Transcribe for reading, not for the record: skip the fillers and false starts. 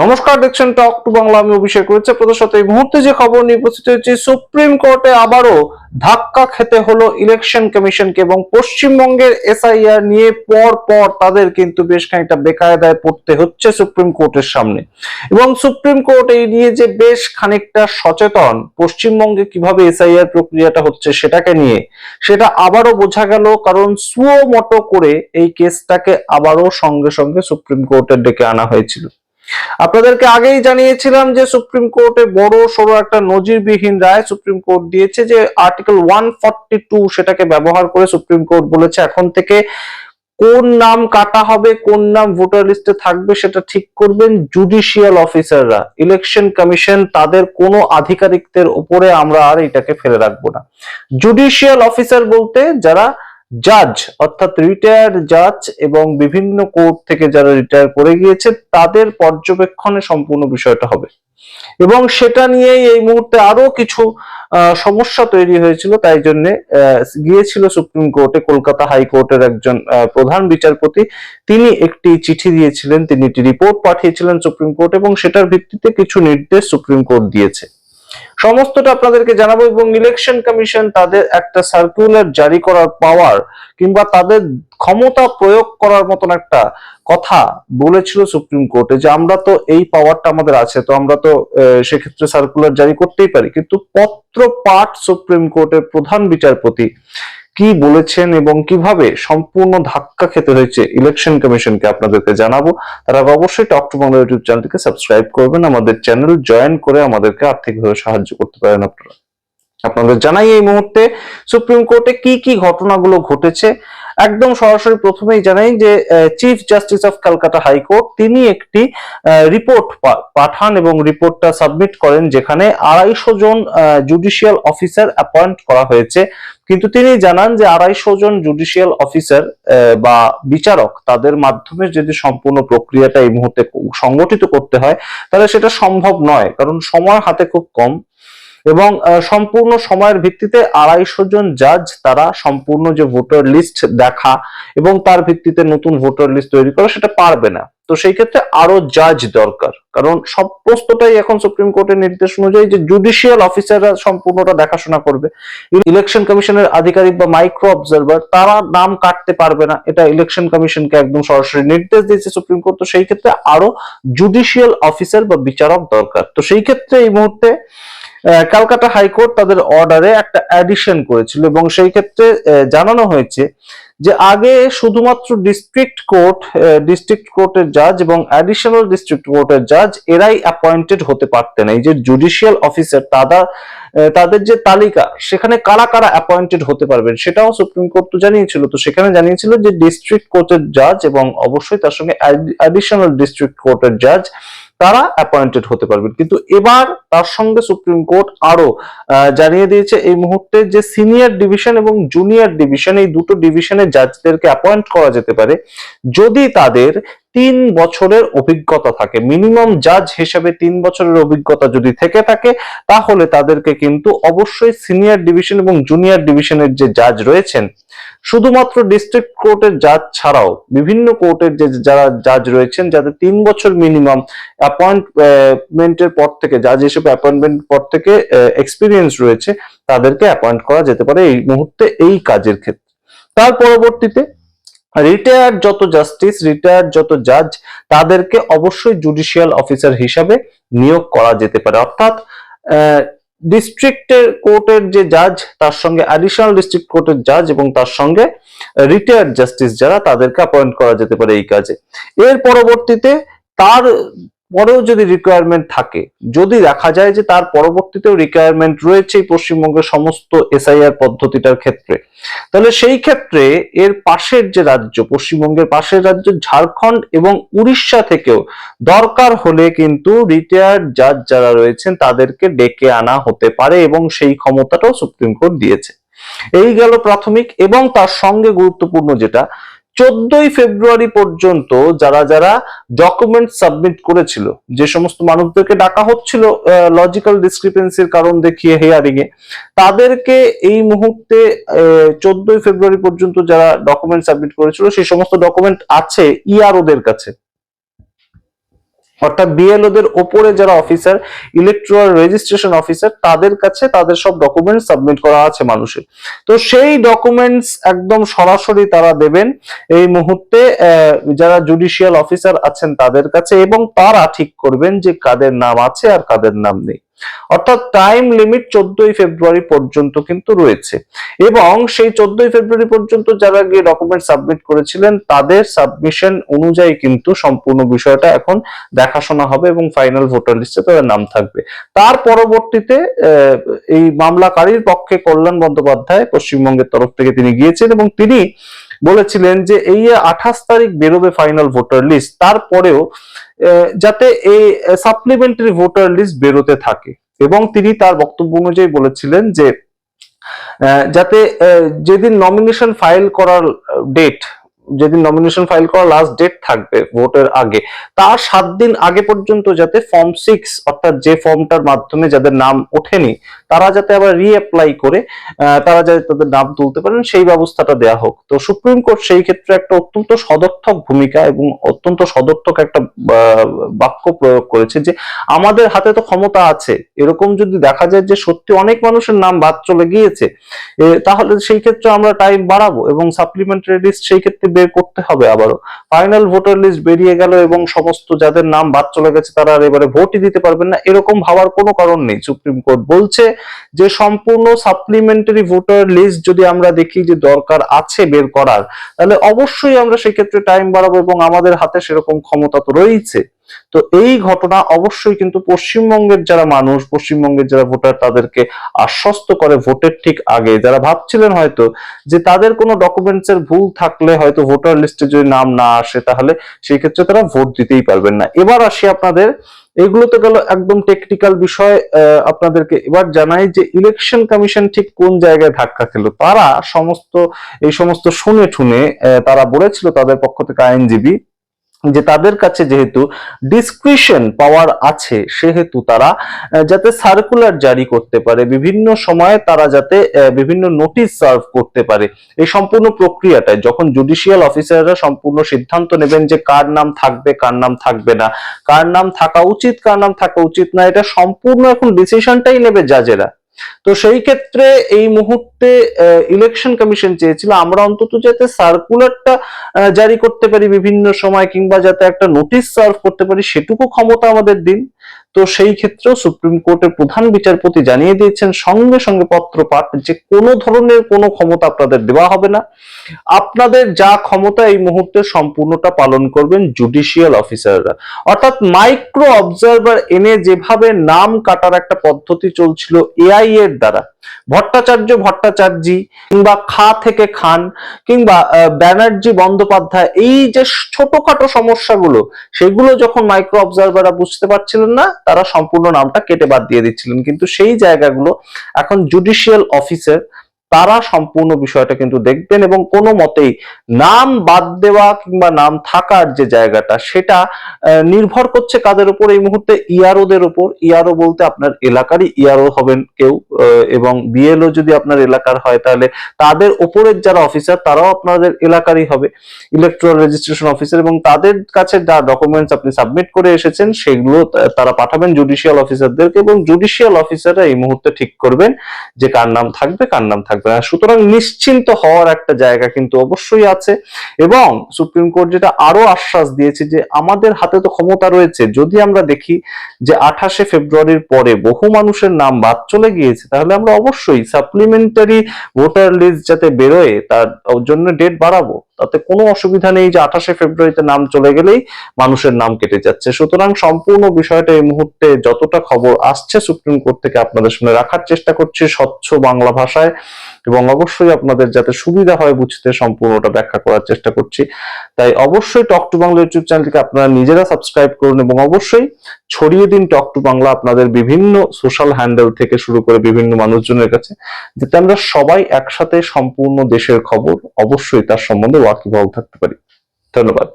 নমস্কার, দেখছেন talk to Bangla. আমি অভিষেক রয়েছে আপনাদের সাথে। এই মুহূর্তে যে খবর নিয়ে উপস্থিত হয়েছে, সুপ্রিম কোর্টে আবারও ধাক্কা খেতে হলো ইলেকশন কমিশনকে এবং পশ্চিমবঙ্গের এসআইআর নিয়ে পর পর তাদের কিন্তু বেশ খানিকটা বেকায়দায় পড়তে হচ্ছে সুপ্রিম কোর্টের সামনে। এবং সুপ্রিম কোর্ট এই নিয়ে যে বেশ খানিকটা সচেতন, পশ্চিমবঙ্গে কিভাবে এসআইআর প্রক্রিয়াটা হচ্ছে সেটাকে নিয়ে, সেটা আবারও বোঝা গেল। কারণ সুও মতো করে এই কেসটাকে আবারও সঙ্গে সঙ্গে সুপ্রিম কোর্টে ডেকে আনা হয়েছিল। আপনাদেরকে আগেই জানিয়েছিলাম যে সুপ্রিম কোর্টে বড় সড়ো একটা নজিরবিহীন রায় সুপ্রিম কোর্ট দিয়েছে, যে আর্টিকেল 142 সেটাকে ব্যবহার করে সুপ্রিম কোর্ট বলেছে এখন থেকে কোন নাম কাটা হবে, কোন নাম ভোটার লিস্টে থাকবে সেটা ঠিক করবেন জুডিশিয়াল অফিসাররা। ইলেকশন কমিশন তাদের কোনো আধিকারিকদের উপরে আমরা আর এটাকে ফেলে রাখবো না। জুডিশিয়াল অফিসার বলতে যারা জাজ, অর্থাৎ রিটায়ার্ড জাজ এবং বিভিন্ন কোর্ট থেকে যারা রিটায়ার করে গিয়েছে তাদের পর্যবেক্ষণে সম্পূর্ণ বিষয়টা হবে। এবং সেটা নিয়েই এই মুহূর্তে আরো কিছু সমস্যা তৈরি হয়েছিল, তাই জন্য গিয়েছিল সুপ্রিম কোর্টে কলকাতা হাইকোর্টের একজন প্রধান বিচারপতি। তিনি একটি চিঠি দিয়েছিলেন, তিনি একটি রিপোর্ট পাঠিয়েছিলেন সুপ্রিম কোর্ট এবং সেটার ভিত্তিতে কিছু নির্দেশ সুপ্রিম কোর্ট দিয়েছে। সমস্তটা আপনাদেরকে জানাবো। এবং ইলেকশন কমিশন তাদের একটা সার্কুলার জারি করার পাওয়ার কিংবা তাদের ক্ষমতা প্রয়োগ করার মতন একটা কথা বলেছিল সুপ্রিম কোর্টে, যে আমরা তো এই পাওয়ারটা আমাদের আছে, তো আমরা তো সেক্ষেত্রে সার্কুলার জারি করতেই পারি। কিন্তু পত্র পাঠ সুপ্রিম কোর্টের প্রধান বিচারপতি কি বলেছেন এবং কিভাবে সম্পূর্ণ ধাক্কা খেতে হয়েছে ইলেকশন কমিশনকে আপনাদেরকে জানাবো। তারা অবশ্যই টক টু বাংলা ইউটিউব চ্যানেলটিকে সাবস্ক্রাইব করবেন, আমাদের চ্যানেল জয়েন করে আমাদেরকে আর্থিকভাবে সাহায্য করতে পারেন আপনারা। আপনাদের জানাই এই মুহূর্তে সুপ্রিম কোর্টে কি কি ঘটনাগুলো ঘটেছে। একদম সরাসরি প্রথমেই জানাই যে chief justice of Kolkata high court তিনি একটি রিপোর্ট পাঠান এবং রিপোর্টটা সাবমিট করেন, যেখানে 250 জন জুডিশিয়াল অফিসার অ্যাপয়েন্ট করা হয়েছে। কিন্তু তিনি জানান যে 250 জন জুডিশিয়াল অফিসার বা বিচারক তাদের মাধ্যমে যদি সম্পূর্ণ প্রক্রিয়াটা এই মুহূর্তে সংগঠিত করতে হয় তাহলে সেটা সম্ভব নয়, কারণ সময় হাতে খুব কম। এবং সম্পূর্ণ সময়ের ভিত্তিতে 250 জন জাজ তারা সম্পূর্ণ যে ভোটার লিস্ট দেখা এবং তার ভিত্তিতে নতুন ভোটার লিস্ট তৈরি করা সেটা পারবে না। তো সেই ক্ষেত্রে আরো জাজ দরকার, কারণ সমস্তটাই এখন সুপ্রিম কোর্টের নির্দেশ অনুযায়ী যে জুডিশিয়াল অফিসাররা সম্পূর্ণটা দেখাশোনা করবে। ইলেকশন কমিশনের আধিকারিক বা মাইক্রো অবজারভার তারা নাম কাটতে পারবে না, এটা ইলেকশন কমিশনকে একদম সরাসরি নির্দেশ দিয়েছে সুপ্রিম কোর্ট। তো সেই ক্ষেত্রে আরো জুডিশিয়াল অফিসার বা বিচারক দরকার। তো সেই ক্ষেত্রে এই মুহূর্তে কলকাতা হাইকোর্ট তাদের অর্ডারে একটা অ্যাডিশন করেছিল এবং সেই ক্ষেত্রে জানানো হয়েছে যে আগে শুধুমাত্র ডিস্ট্রিক্ট কোর্টের জাজ এবং অ্যাডিশনাল ডিস্ট্রিক্ট কোর্টের জাজ এরাই অ্যাপয়েন্টেড হতে পারতেন। এই যে জুডিশিয়াল অফিসার তাদের যে তালিকা সেখানে কারা কারা অ্যাপয়েন্টেড হতে পারবেন সেটাও সুপ্রিম কোর্ট তো জানিয়েছিল। তো সেখানে জানিয়েছিল যে ডিস্ট্রিক্ট কোর্টের জাজ এবং অবশ্যই তার সঙ্গে অ্যাডিশনাল ডিস্ট্রিক্ট কোর্টের জাজ তারা অ্যাপয়েন্টেড হতে পারবেন। কিন্তু এবার তার সঙ্গে সুপ্রিম কোর্ট আরো জানিয়ে দিয়েছে এই মুহূর্তে যে সিনিয়র ডিভিশন এবং জুনিয়র ডিভিশন এই দুটো ডিভিশনের জাজদেরকে অ্যাপয়েন্ট করা যেতে পারে যদি তাদের 3 বছরের অভিজ্ঞতা থাকে। মিনিমাম জাজ হিসেবে 3 বছরের অভিজ্ঞতা যদি থেকে থাকে তাহলে তাদেরকে কিন্তু অবশ্যই সিনিয়র ডিভিশন এবং জুনিয়র ডিভিশনের যে জাজ রয়েছেন, শুধুমাত্র ডিস্ট্রিক্ট কোর্টের জাজ ছাড়াও বিভিন্ন কোর্টের যে যারা জাজ রয়েছেন যাদের 3 বছর মিনিমাম অ্যাপয়েন্টমেন্টের পর থেকে জাজ হিসেবে অ্যাপয়েন্টমেন্ট পর থেকে এক্সপিরিয়েন্স রয়েছে তাদেরকে অ্যাপয়েন্ট করা যেতে পারে এই মুহূর্তে এই কাজের ক্ষেত্রে। তার পরবর্তীতে রিটায়ার্ড যত জাজ তাদেরকে অবশ্যই জুডিশিয়াল অফিসার হিসাবে নিয়োগ করা যেতে পারে। অর্থাৎ ডিস্ট্রিক্টের কোর্টের যে জাজ তার সঙ্গে অ্যাডিশনাল ডিস্ট্রিক্ট কোর্টের জাজ এবং তার সঙ্গে রিটায়ার্ড জাস্টিস যারা তাদেরকে অ্যাপয়েন্ট করা যেতে পারে এই কাজে। এর পরবর্তীতে তার পরেও যদি রিকোয়ারমেন্ট থাকে, যদি দেখা যায় যে তার পরবর্তীতেও রিকোয়ারমেন্ট রয়েছে পশ্চিমবঙ্গের সমস্ত এসআইআর পদ্ধতিটার ক্ষেত্রে, তাহলে সেই ক্ষেত্রে এর পাশের যে রাজ্য, পশ্চিমবঙ্গের পাশের রাজ্য ঝাড়খণ্ড এবং উড়িষ্যা থেকেও দরকার হলে কিন্তু রিটায়ার্ড জাজ যারা রয়েছেন তাদেরকে ডেকে আনা হতে পারে এবং সেই ক্ষমতাটাও সুপ্রিম কোর্ট দিয়েছে। এই গেল প্রাথমিক। এবং তার সঙ্গে গুরুত্বপূর্ণ যেটা, 14ই ফেব্রুয়ারি পর্যন্ত যারা যারা ডকুমেন্ট সাবমিট করেছিল, যে সমস্ত মানুষদেরকে ডাকা হচ্ছিল লজিক্যাল ডিসক্রিপেন্সির কারণ দেখিয়ে হিয়ারিং এ, তাদেরকে এই মুহূর্তে 14ই ফেব্রুয়ারি পর্যন্ত যারা ডকুমেন্ট সাবমিট করেছিল সেই সমস্ত ডকুমেন্ট আছে ইআরওদের কাছে। অর্থাৎ বিএলওদের ওপরে যারা অফিসার, ইলেকট্রাল রেজিস্ট্রেশন অফিসার, তাদের কাছে তাদের সব ডকুমেন্টস সাবমিট করা আছে মানুষের। তো সেই ডকুমেন্টস একদম সরাসরি তারা দেবেন এই মুহূর্তে যারা জুডিশিয়াল অফিসার আছেন তাদের কাছে, এবং তারা ঠিক করবেন যে কাদের নাম আছে আর কাদের নাম নেই। অর্থাৎ টাইম লিমিট 14ই ফেব্রুয়ারি পর্যন্ত কিন্তু রয়েছে, এবং সেই 14ই ফেব্রুয়ারি পর্যন্ত যারা গিয়ে ডকুমেন্ট সাবমিট করেছিলেন তাদের সাবমিশন অনুযায়ী কিন্তু সম্পূর্ণ বিষয়টা এখন দেখাশোনা হবে এবং ফাইনাল ভোটার লিস্টে তাদের নাম থাকবে। তার পরবর্তীতে এই মামলাকারীর পক্ষে কল্যাণ বন্দ্যোপাধ্যায় পশ্চিমবঙ্গের তরফ থেকে তিনি গিয়েছেন এবং তিনি বলেছিলেন যে এই 28 তারিখ বেরোবে ফাইনাল ভোটার লিস্ট, তারপরেও যাতে এই সাপ্লিমেন্টারি ভোটার লিস্ট বেরোতে থাকে। এবং তিনি তার বক্তব্য অনুযায়ী বলেছিলেন যে যাতে যেদিন নমিনেশন ফাইল করার ডেট, যেদিন নমিনেশন ফাইল করার লাস্ট ডেট থাকবে ভোটের আগে, তার 7 দিন আগে পর্যন্ত যাতে ফর্ম 6 অর্থাৎ যে ফর্মটার মাধ্যমে যাদের নাম ওঠেনি তারা যাতে আবার রিঅ্যাপ্লাই করে তারা যাতে তাদের নাম তুলতে পারেন সেই ব্যবস্থাটা দেয়া হোক। তো সুপ্রিম কোর্ট সেই ক্ষেত্রে একটা অত্যন্ত সদর্থক ভূমিকা এবং অত্যন্ত সদর্থক একটা বাক্য প্রয়োগ করেছে যে আমাদের হাতে তো ক্ষমতা আছে, এরকম যদি দেখা যায় যে সত্যি অনেক মানুষের নাম বাদ চলে গিয়েছে তাহলে সেই ক্ষেত্রে আমরা টাইম বাড়াবো এবং সাপ্লিমেন্টারি লিস্ট সেই ক্ষেত্রে বের করতে হবে। আবারও ফাইনাল ভোটার লিস্ট বেরিয়ে গেল এবং সমস্ত যাদের নাম বাদ চলে গেছে তারা আর এবারে ভোটই দিতে পারবেন না, এরকম ভাবার কোনো কারণ নেই। সুপ্রিম কোর্ট বলছে যে সম্পূর্ণ সাপ্লিমেন্টারি ভোটার লিস্ট যদি আমরা দেখি যে দরকার আছে বের করার, তাহলে অবশ্যই আমরা সেক্ষেত্রে টাইম বাড়াবো এবং আমাদের হাতে সেরকম ক্ষমতা তো রয়েছে। তো এই ঘটনা অবশ্যই কিন্তু পশ্চিমবঙ্গের যারা মানুষ, পশ্চিমবঙ্গের যারা ভোটার তাদেরকে আশ্বস্ত করে ভোটের ঠিক আগে, যারা ভাবছিলেন হয়তো যে তাদের কোনো ডকুমেন্টস এর ভুল থাকলে হয়তো ভোটার লিস্টে যদি নাম না আসে তাহলে সেই ক্ষেত্রে তারা ভোট দিতেই পারবেন না। এবার আসি আপনাদের, এগুলো তো গেল একদম টেকনিক্যাল বিষয়, আপনাদেরকে এবার জানাই যে ইলেকশন কমিশন ঠিক কোন জায়গায় ধাক্কা খেলো। তারা এই সমস্ত শুনে ঠুনে তারা বলেছিল তাদের পক্ষ থেকে আইনজীবী যে তাদের কাছে যেহেতু ডিসক্রিশন পাওয়ার আছে সেহেতু তারা যাতে সার্কুলার জারি করতে পারে, বিভিন্ন সময়ে তারা যাতে বিভিন্ন নোটিশ সার্ভ করতে পারে, এই সম্পূর্ণ প্রক্রিয়াটায় যখন জুডিশিয়াল অফিসাররা সম্পূর্ণ সিদ্ধান্ত নেবেন যে কার নাম থাকবে কার নাম থাকবে না, কার নাম থাকা উচিত কার নাম থাকা উচিত না, এটা সম্পূর্ণ এখন ডিসিশনটাই নেবে জাজেরা। তো সেই ক্ষেত্রে এই মুহূর্তে ইলেকশন কমিশন চেয়েছিল আমরা অন্তত যাতে সার্কুলারটা জারি করতে পারি বিভিন্ন সময়, কিংবা যাতে একটা নোটিশ সার্ভ করতে পারি সেটুকু ক্ষমতা আমাদের দিন। তো সেই ক্ষেত্রেও সুপ্রিম কোর্টের প্রধান বিচারপতি জানিয়ে দিয়েছেন সঙ্গে সঙ্গে পত্রপাঠ যে কোনো ধরনের কোনো ক্ষমতা আপনাদের দেওয়া হবে না, আপনাদের যা ক্ষমতা এই মুহূর্তে সম্পূর্ণটা পালন করবেন জুডিশিয়াল অফিসাররা। অর্থাৎ মাইক্রো অবজারভার এনে যেভাবে নাম কাটার একটা পদ্ধতি চলছিল এআই এর দ্বারা, ভট্টাচার্যি কিংবা খা থেকে খান কিংবা ব্যানার্জি বন্দ্যোপাধ্যায়, এই যে ছোটখাটো সমস্যাগুলো সেগুলো যখন মাইক্রো অবজারভাররা বুঝতে পারছিলেন না তারা সম্পূর্ণ নামটা কেটে বাদ দিয়ে দিচ্ছিলেন, কিন্তু সেই জায়গাগুলো এখন জুডিশিয়াল অফিসার তারা সম্পূর্ণ বিষয়টা কিন্তু দেখবেন এবং কোনো মতেই নাম বাদ দেওয়া কিংবা নাম থাকার যে জায়গাটা সেটা নির্ভর করছে কাদের উপর এই মুহূর্তে, ইআরওদের উপর। ইআরও বলতে আপনার এলাকারই ইআরও হবেন কেউ, এবং বিএলও যদি আপনার এলাকার হয় তাহলে তাদের উপরের যারা অফিসার তারাও আপনাদের এলাকারই হবে, ইলেকট্রাল রেজিস্ট্রেশন অফিসার, এবং তাদের কাছে যা ডকুমেন্টস আপনি সাবমিট করে এসেছেন সেগুলো তারা পাঠাবেন জুডিশিয়াল অফিসারদেরকে এবং জুডিশিয়াল অফিসাররা এই মুহূর্তে ঠিক করবেন যে কার নাম থাকবে কার নাম থাকবে না। সুতরাং নিশ্চিন্ত হওয়ার একটা জায়গা কিন্তু অবশ্যই আছে, এবং সুপ্রিম কোর্ট যেটা আরো আশ্বাস দিয়েছে যে আমাদের হাতে তো ক্ষমতা রয়েছে, যদি আমরা দেখি যে 28শে ফেব্রুয়ারির পরে বহু মানুষের নাম বাদ চলে গিয়েছে তাহলে আমরা অবশ্যই সাপ্লিমেন্টারি ভোটার লিস্ট যাতে বেরোয় তার জন্য ডেট বাড়াবো, তাতে কোনো অসুবিধা নেই যে 28শে ফেব্রুয়ারিতে নাম চলে গেলেই মানুষের নাম কেটে যাচ্ছে। সুতরাং সম্পূর্ণ বিষয়টা এই মুহূর্তে যতটা খবর আসছে সুপ্রিম কোর্ট থেকে আপনাদের সামনে রাখার চেষ্টা করছি স্বচ্ছ বাংলা ভাষায়, এবং অবশ্যই আপনাদের যাতে সুবিধা হয় বুঝতে সম্পূর্ণটা ব্যাখ্যা করার চেষ্টা করছি। তাই অবশ্যই টক টু বাংলা ইউটিউব চ্যানেলকে আপনারা নিজেরা সাবস্ক্রাইব করুন এবং অবশ্যই ছড়িয়ে দিন টক টু বাংলা আপনাদের বিভিন্ন সোশ্যাল হ্যান্ডেল থেকে শুরু করে বিভিন্ন মানুষজনের কাছে, যাতে আমরা সবাই একসাথে সম্পূর্ণ দেশের খবর অবশ্যই তার সম্বন্ধে ওয়াকিবহাল থাকতে পারি। ধন্যবাদ।